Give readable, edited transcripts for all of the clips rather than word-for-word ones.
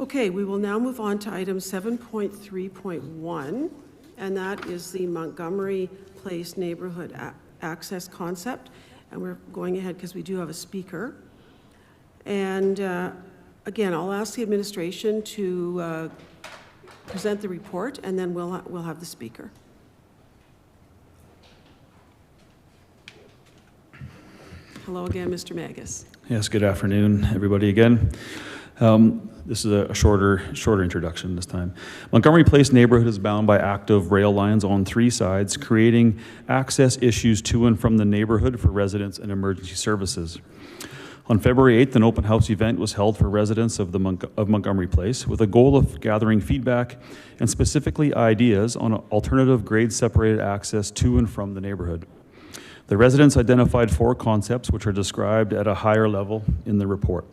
Okay, we will now move on to item 7.3.1, and that is the Montgomery Place Neighbourhood Access Concept. And we're going ahead because we do have a speaker. And again, I'll ask the administration to present the report, and then we'll have the speaker. Hello again, Mr. Magus. Yes, good afternoon, everybody again. This is a shorter introduction this time. Montgomery Place neighborhood is bound by active rail lines on 3 sides, creating access issues to and from the neighborhood for residents and emergency services. On February 8th, an open house event was held for residents of Montgomery Place with a goal of gathering feedback and specifically ideas on alternative grade-separated access to and from the neighborhood. The residents identified 4 concepts which are described at a high level in the report.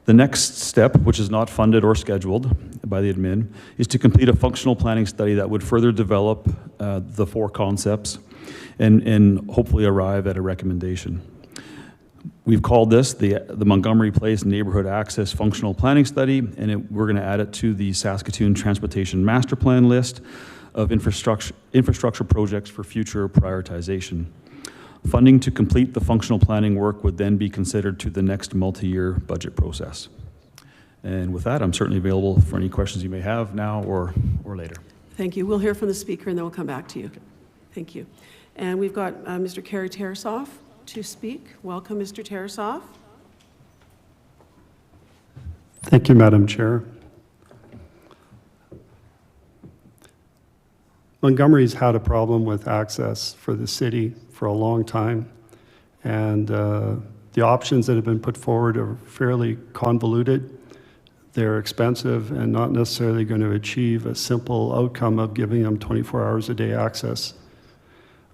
The next step, which is not funded or scheduled by the admin, is to complete a functional planning study that would further develop the 4 concepts and hopefully arrive at a recommendation. We've called this the Montgomery Place Neighborhood Access Functional Planning Study, and we're going to add it to the Saskatoon Transportation Master Plan list of infrastructure projects for future prioritization. Funding to complete the functional planning work would then be considered to the next multi-year budget process. And with that, I'm certainly available for any questions you may have now or later. Thank you. We'll hear from the speaker and then we'll come back to you. Okay. Thank you. And we've got Mr. Kerry Tarasoff to speak. Welcome, Mr. Tarasoff. Thank you, Madam Chair. Montgomery's had a problem with access for the city for a long time, and the options that have been put forward are fairly convoluted. They're expensive and not necessarily going to achieve a simple outcome of giving them 24 hours a day access.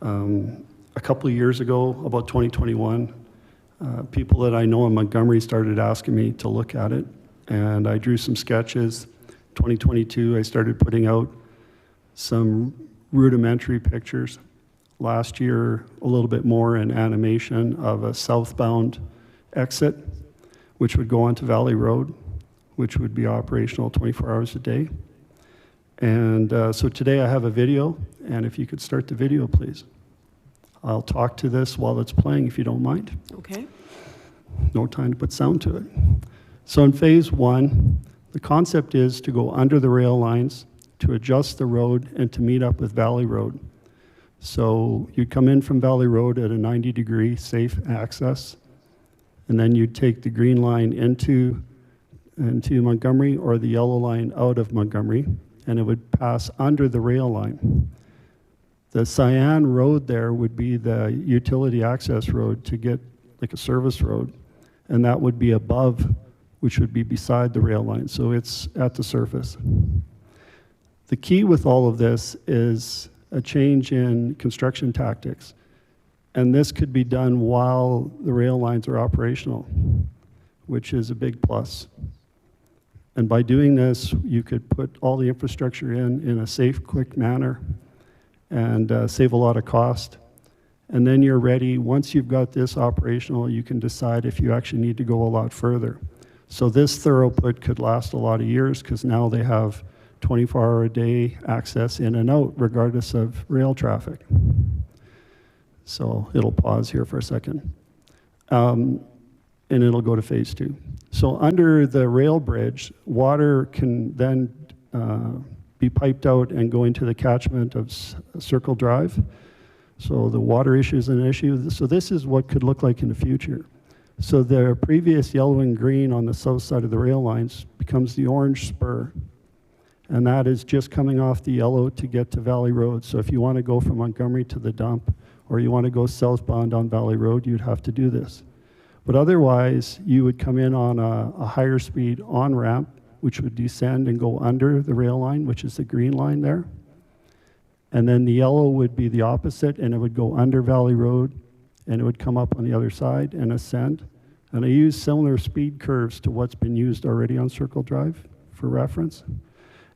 A couple of years ago, about 2021, people that I know in Montgomery started asking me to look at it, and I drew some sketches. 2022, I started putting out some rudimentary pictures. Last year, a little bit more in animation of a southbound exit, which would go onto Valley Road, which would be operational 24 hours a day. And so today I have a video, and if you could start the video, please. I'll talk to this while it's playing, if you don't mind. Okay. No time to put sound to it. So in phase 1, the concept is to go under the rail lines, to adjust the road, and to meet up with Valley Road. So you'd come in from Valley Road at a 90-degree safe access, and then you'd take the green line into Montgomery or the yellow line out of Montgomery, and it would pass under the rail line. The cyan road there would be the utility access road to get like a service road, and that would be above, which would be beside the rail line, so it's at the surface. The key with all of this is a change in construction tactics, and this could be done while the rail lines are operational, which is a big plus. And by doing this, you could put all the infrastructure in a safe, quick manner and save a lot of cost. And then you're ready. Once you've got this operational, you can decide if you actually need to go a lot further. So this throughput could last a lot of years because now they have 24-hour-a-day access in and out, regardless of rail traffic. So it'll pause here for a second. And it'll go to phase 2. So under the rail bridge, water can then be piped out and go into the catchment of Circle Drive. So the water issue is an issue. So this is what could look like in the future. So the previous yellow and green on the south side of the rail lines becomes the orange spur. And that is just coming off the yellow to get to Valley Road. So if you want to go from Montgomery to the dump, or you want to go southbound on Valley Road, you'd have to do this. But otherwise, you would come in on a higher speed on-ramp, which would descend and go under the rail line, which is the green line there. And then the yellow would be the opposite, and it would go under Valley Road, and it would come up on the other side and ascend. And I use similar speed curves to what's been used already on Circle Drive for reference.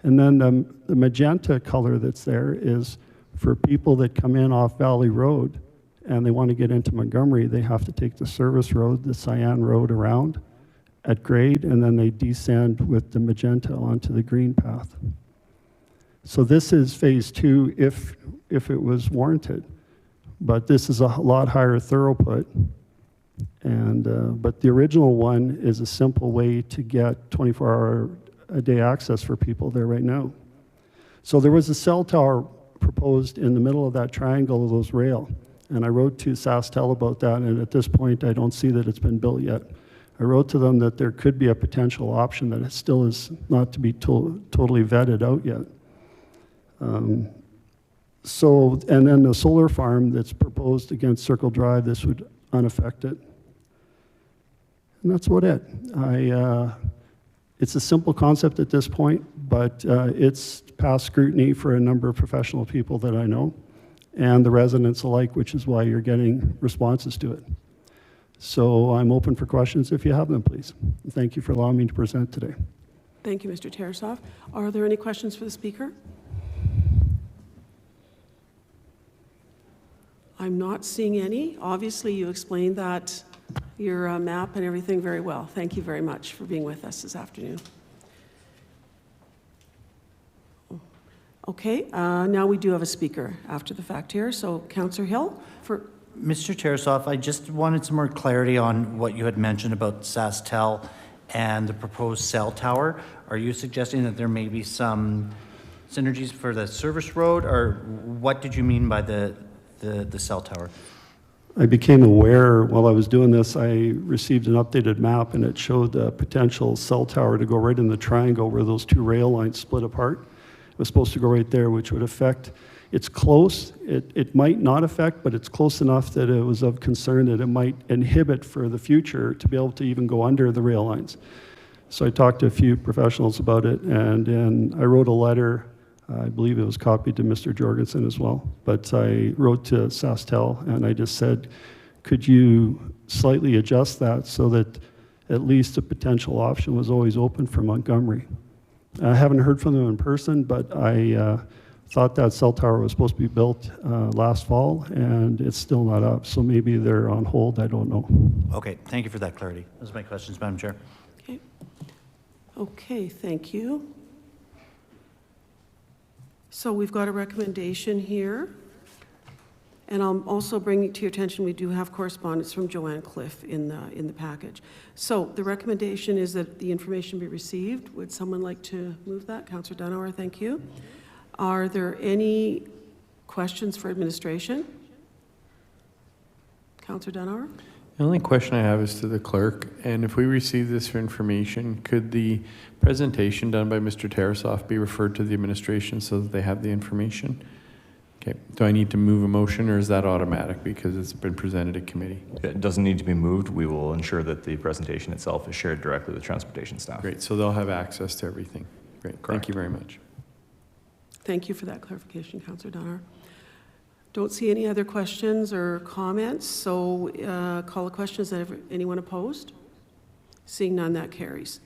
And then the magenta color that's there is for people that come in off Valley Road and they want to get into Montgomery, they have to take the service road, the cyan road around, at grade, and then they descend with the magenta onto the green path. So this is phase 2 if it was warranted. But this is a lot higher throughput. And, but the original one is a simple way to get 24-hour-a-day access for people there right now. So there was a cell tower proposed in the middle of that triangle of those rail. And I wrote to SaskTel about that, and at this point, I don't see that it's been built yet. I wrote to them that there could be a potential option that it still is not to be totally vetted out yet. So, and then the solar farm that's proposed against Circle Drive, this would unaffect it. And that's about it. It's a simple concept at this point, but it's passed scrutiny for a number of professional people that I know, and the residents alike, which is why you're getting responses to it. So I'm open for questions if you have them, please. Thank you for allowing me to present today. Thank you, Mr. Tarasoff. Are there any questions for the speaker? I'm not seeing any. Obviously, you explained that, your map and everything very well. Thank you very much for being with us this afternoon. Okay, now we do have a speaker after the fact here. So, Councillor Hill, for... Mr. Tarasoff, I just wanted some more clarity on what you had mentioned about SaskTel and the proposed cell tower. Are you suggesting that there may be some synergies for the service road, or what did you mean by the cell tower? I became aware while I was doing this, I received an updated map, and it showed a potential cell tower to go right in the triangle where those two rail lines split apart. It was supposed to go right there, which would affect, it's close, it might not affect, but it's close enough that it was of concern that it might inhibit for the future to be able to even go under the rail lines. So I talked to a few professionals about it, and then I wrote a letter. I believe it was copied to Mr. Jorgensen as well, but I wrote to SaskTel, and I just said, could you slightly adjust that so that at least a potential option was always open for Montgomery? I haven't heard from them in person, but I thought that cell tower was supposed to be built last fall, and it's still not up, so maybe they're on hold, I don't know. Okay, thank you for that clarity. Those are my questions, Madam Chair. Okay. Okay, thank you. So we've got a recommendation here, and I'll also bring it to your attention, we do have correspondence from Joanne Cliff in the package. So the recommendation is that the information be received. Would someone like to move that? Councillor Donauer, thank you. Are there any questions for administration? Councillor Donauer? The only question I have is to the clerk, and if we receive this for information, could the presentation done by Mr. Tarasoff be referred to the administration so that they have the information? Okay, do I need to move a motion, or is that automatic because it's been presented at committee? It doesn't need to be moved. We will ensure that the presentation itself is shared directly with transportation staff. Great, so they'll have access to everything. Great, Correct. Thank you very much. Thank you for that clarification, Councillor Donauer. Don't see any other questions or comments, so call a question. Is that anyone opposed? Seeing none, that carries.